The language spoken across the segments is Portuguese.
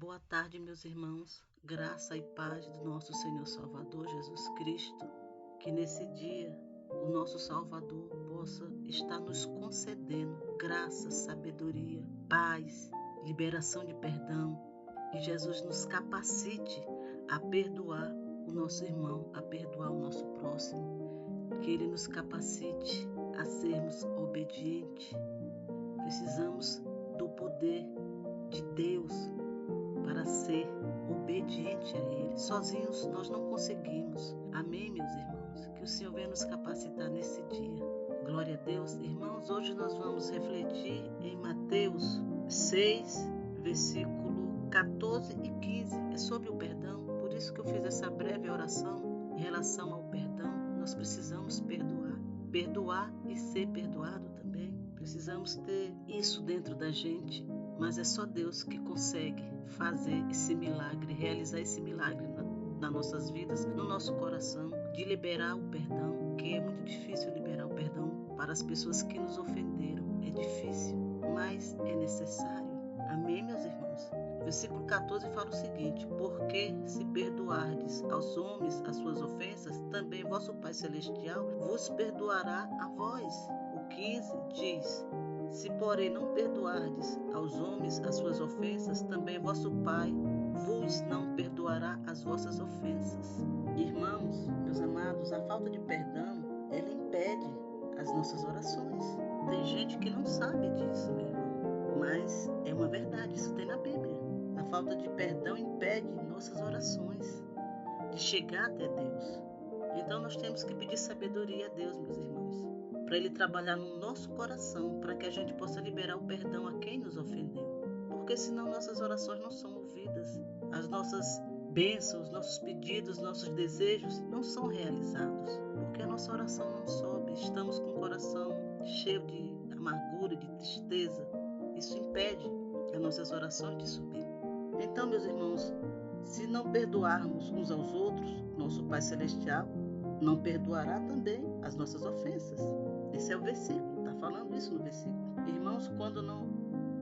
Boa tarde, meus irmãos. Graça e paz do nosso Senhor Salvador Jesus Cristo. Que nesse dia o nosso Salvador possa estar nos concedendo graça, sabedoria, paz, liberação de perdão. Que Jesus nos capacite a perdoar o nosso irmão, a perdoar o nosso próximo. Que Ele nos capacite a sermos obedientes. Precisamos do poder de Deus para ser obediente a Ele. Sozinhos nós não conseguimos. Amém, meus irmãos? Que o Senhor venha nos capacitar nesse dia. Glória a Deus. Irmãos, hoje nós vamos refletir em Mateus 6, versículo 14 e 15. É sobre o perdão. Por isso que eu fiz essa breve oração em relação ao perdão. Nós precisamos perdoar. Perdoar e ser perdoado também. Precisamos ter isso dentro da gente. Mas é só Deus que consegue fazer esse milagre, realizar esse milagre nas nossas vidas, no nosso coração, de liberar o perdão, que é muito difícil liberar o perdão para as pessoas que nos ofenderam. É difícil, mas é necessário. Amém, meus irmãos? O versículo 14 fala o seguinte: porque se perdoardes aos homens as suas ofensas, também vosso Pai Celestial vos perdoará a vós. O 15 diz: se, porém, não perdoardes aos homens as suas ofensas, também vosso Pai vos não perdoará as vossas ofensas. Irmãos, meus amados, a falta de perdão, ela impede as nossas orações. Tem gente que não sabe disso, meu irmão, mas é uma verdade, isso tem na Bíblia. A falta de perdão impede nossas orações de chegar até Deus. Então nós temos que pedir sabedoria a Deus, meus irmãos, para Ele trabalhar no nosso coração, para que a gente possa liberar o perdão a quem nos ofendeu. Porque senão nossas orações não são ouvidas, as nossas bênçãos, nossos pedidos, nossos desejos não são realizados, porque a nossa oração não sobe, estamos com o coração cheio de amargura, de tristeza. Isso impede as nossas orações de subir. Então, meus irmãos, se não perdoarmos uns aos outros, nosso Pai Celestial não perdoará também as nossas ofensas. Esse é o versículo, está falando isso no versículo. Irmãos,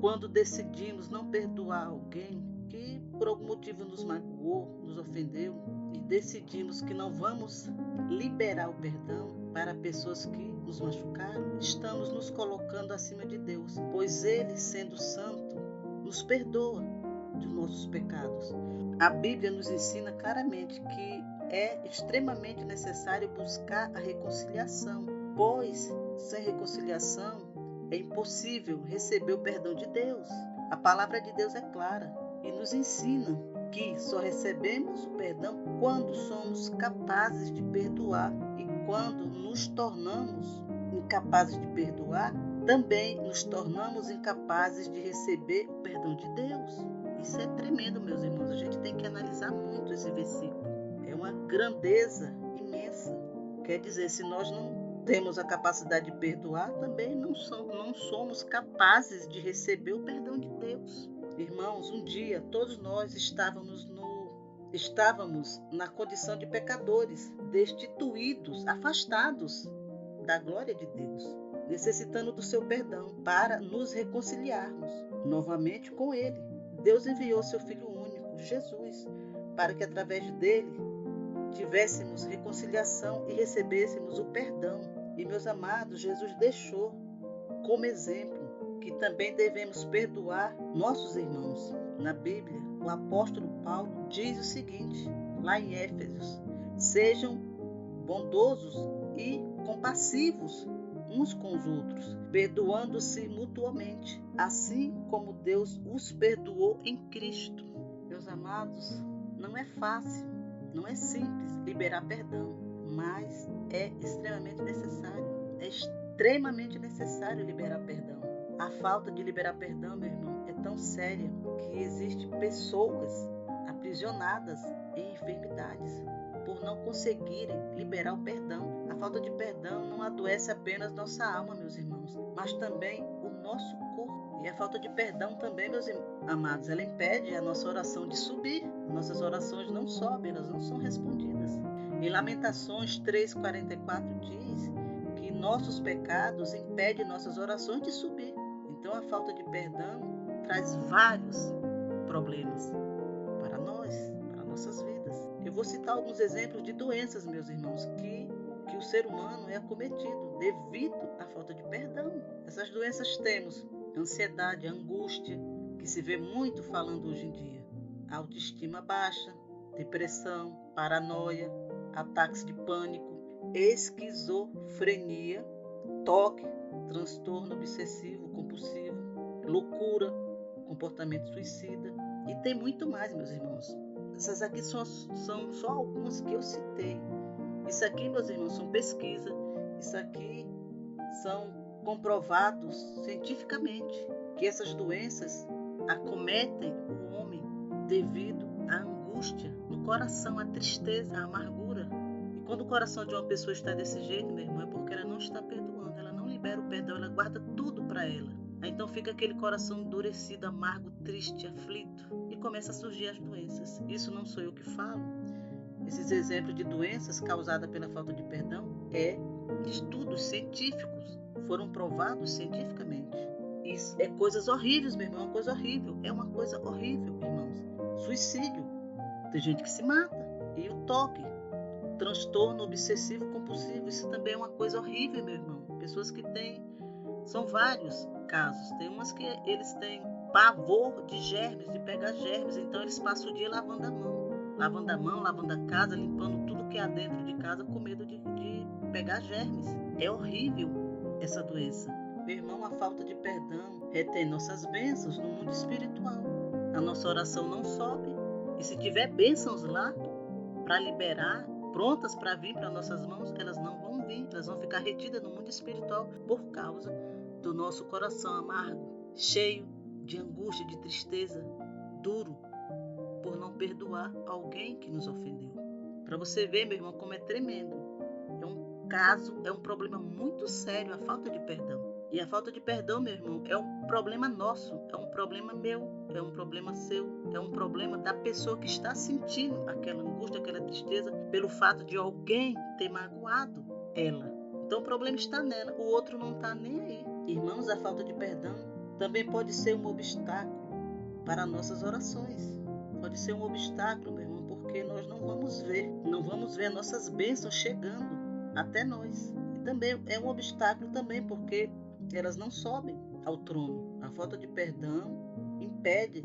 quando decidimos não perdoar alguém que por algum motivo nos magoou, nos ofendeu, e decidimos que não vamos liberar o perdão para pessoas que nos machucaram, estamos nos colocando acima de Deus, pois Ele, sendo santo, nos perdoa de nossos pecados. A Bíblia nos ensina claramente que é extremamente necessário buscar a reconciliação, pois sem reconciliação é impossível receber o perdão de Deus. A palavra de Deus é clara e nos ensina que só recebemos o perdão quando somos capazes de perdoar, e quando nos tornamos incapazes de perdoar, também nos tornamos incapazes de receber o perdão de Deus. Isso é tremendo, meus irmãos. A gente tem que analisar muito esse versículo. É uma grandeza imensa. Quer dizer, se nós não temos a capacidade de perdoar, também não somos capazes de receber o perdão de Deus. Irmãos, um dia todos nós estávamos na condição de pecadores, destituídos, afastados da glória de Deus, necessitando do seu perdão para nos reconciliarmos novamente com Ele. Deus enviou seu Filho único, Jesus, para que através dele tivéssemos reconciliação e recebêssemos o perdão. E, meus amados, Jesus deixou como exemplo que também devemos perdoar nossos irmãos. Na Bíblia, o apóstolo Paulo diz o seguinte, lá em Éfesos: sejam bondosos e compassivos uns com os outros, perdoando-se mutuamente, assim como Deus os perdoou em Cristo. Meus amados, não é fácil, não é simples liberar perdão, mas é extremamente necessário. É extremamente necessário liberar perdão. A falta de liberar perdão, meu irmão, é tão séria que existem pessoas aprisionadas em enfermidades por não conseguirem liberar o perdão. A falta de perdão não adoece apenas nossa alma, meus irmãos, mas também o nosso corpo. E a falta de perdão também, meus amados, ela impede a nossa oração de subir. Nossas orações não sobem, elas não são respondidas. Em Lamentações 3,44 diz que nossos pecados impedem nossas orações de subir. Então a falta de perdão traz vários problemas para nós, para nossas vidas. Eu vou citar alguns exemplos de doenças, meus irmãos, que o ser humano é acometido devido à falta de perdão. Essas doenças temos ansiedade, angústia, que se vê muito falando hoje em dia, autoestima baixa, depressão, paranoia, ataques de pânico, esquizofrenia, toque, transtorno obsessivo compulsivo, loucura, comportamento suicida e tem muito mais, meus irmãos. Essas aqui são só algumas que eu citei. Isso aqui, meus irmãos, são pesquisas, isso aqui são comprovados cientificamente que essas doenças acometem o homem devido à angústia no coração, à tristeza, à amargura. E quando o coração de uma pessoa está desse jeito, meu irmão, é porque ela não está perdoando, ela não libera o perdão, ela guarda tudo para ela. Então fica aquele coração endurecido, amargo, triste, aflito e começa a surgir as doenças. Isso não sou eu que falo. Esses exemplos de doenças causadas pela falta de perdão estudos científicos, foram provados cientificamente. Isso é coisas horríveis, meu irmão, é uma coisa horrível. É uma coisa horrível, irmãos. Suicídio. Tem gente que se mata. E o toque. Transtorno obsessivo compulsivo. Isso também é uma coisa horrível, meu irmão. Pessoas que têm... São vários casos. Tem umas que eles têm pavor de germes, de pegar germes. Então eles passam o dia lavando a mão. Lavando a mão, lavando a casa, limpando tudo que há dentro de casa com medo de pegar germes. É horrível essa doença. Meu irmão, a falta de perdão retém nossas bênçãos no mundo espiritual. A nossa oração não sobe. E se tiver bênçãos lá para liberar, prontas para vir para nossas mãos, elas não vão vir. Elas vão ficar retidas no mundo espiritual por causa do nosso coração amargo, cheio de angústia, de tristeza, duro, por não perdoar alguém que nos ofendeu. Para você ver, meu irmão, como é tremendo. É um problema muito sério a falta de perdão. E a falta de perdão, meu irmão, é um problema nosso, é um problema meu, é um problema seu, é um problema da pessoa que está sentindo aquela angústia, aquela tristeza pelo fato de alguém ter magoado ela. Então o problema está nela, o outro não está nem aí. Irmãos, a falta de perdão também pode ser um obstáculo para nossas orações. Pode ser um obstáculo, meu irmão, porque nós não vamos ver nossas bênçãos chegando até nós. E também é um obstáculo também porque elas não sobem ao trono. A falta de perdão impede,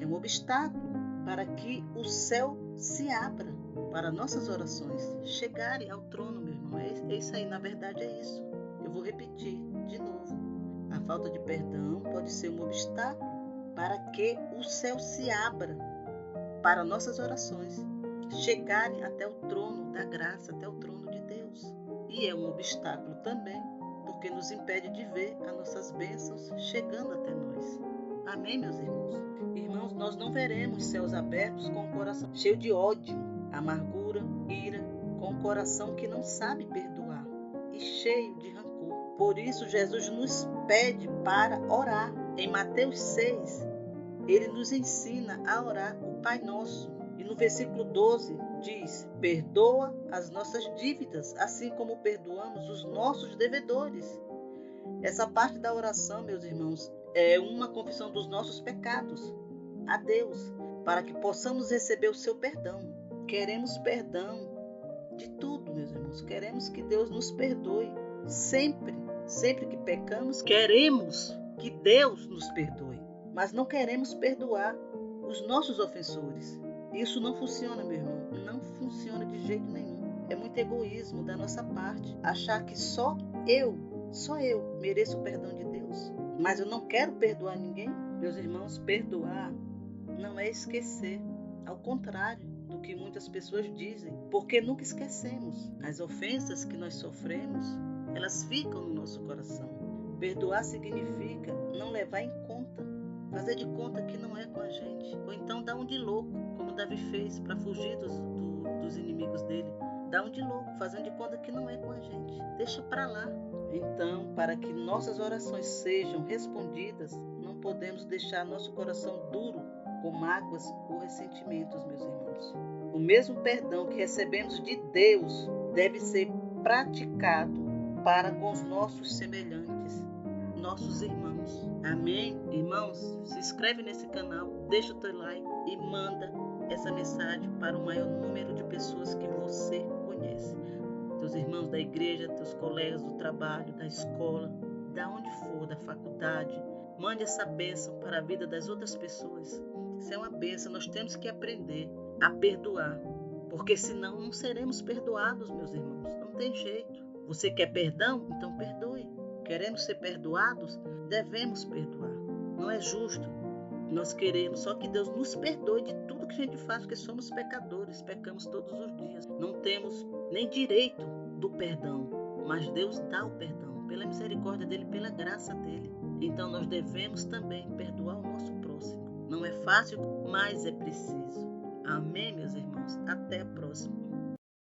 é um obstáculo para que o céu se abra para nossas orações chegarem ao trono, meu irmão. É isso aí, na verdade é isso. Eu vou repetir de novo. A falta de perdão pode ser um obstáculo para que o céu se abra para nossas orações chegarem até o trono da graça, até o trono de Deus. E é um obstáculo também, porque nos impede de ver as nossas bênçãos chegando até nós. Amém, meus irmãos? Irmãos, nós não veremos céus abertos com o coração cheio de ódio, amargura, ira, com o coração que não sabe perdoar e cheio de rancor. Por isso, Jesus nos pede para orar. Em Mateus 6, ele nos ensina a orar o Pai Nosso. E no versículo 12 diz: perdoa as nossas dívidas, assim como perdoamos os nossos devedores. Essa parte da oração, meus irmãos, é uma confissão dos nossos pecados a Deus, para que possamos receber o seu perdão. Queremos perdão de tudo, meus irmãos. Queremos que Deus nos perdoe sempre. Sempre que pecamos, queremos que Deus nos perdoe, mas não queremos perdoar os nossos ofensores. Isso não funciona, meu irmão. Não funciona de jeito nenhum. É muito egoísmo da nossa parte achar que só eu mereço o perdão de Deus. Mas eu não quero perdoar ninguém. Meus irmãos, perdoar não é esquecer. Ao contrário do que muitas pessoas dizem. Porque nunca esquecemos. As ofensas que nós sofremos, elas ficam no nosso coração. Perdoar significa não levar em conta. Fazer de conta que não é com a gente. Ou então dar um de louco, como Davi fez para fugir dos inimigos dele. Dar um de louco, fazendo de conta que não é com a gente. Deixa para lá. Então, para que nossas orações sejam respondidas, não podemos deixar nosso coração duro com mágoas ou ressentimentos, meus irmãos. O mesmo perdão que recebemos de Deus deve ser praticado para com os nossos semelhantes. nossos irmãos. Amém? Irmãos, se inscreve nesse canal, deixa o teu like e manda essa mensagem para o maior número de pessoas que você conhece. Teus irmãos da igreja, teus colegas do trabalho, da escola, da onde for, da faculdade. Mande essa bênção para a vida das outras pessoas. Isso é uma bênção, nós temos que aprender a perdoar, porque senão não seremos perdoados, meus irmãos. Não tem jeito. Você quer perdão? Então perdoe. Queremos ser perdoados? Devemos perdoar. Não é justo. Nós queremos só que Deus nos perdoe de tudo que a gente faz, porque somos pecadores, pecamos todos os dias. Não temos nem direito do perdão, mas Deus dá o perdão, pela misericórdia dele, pela graça dele. Então nós devemos também perdoar o nosso próximo. Não é fácil, mas é preciso. Amém, meus irmãos? Até a próxima.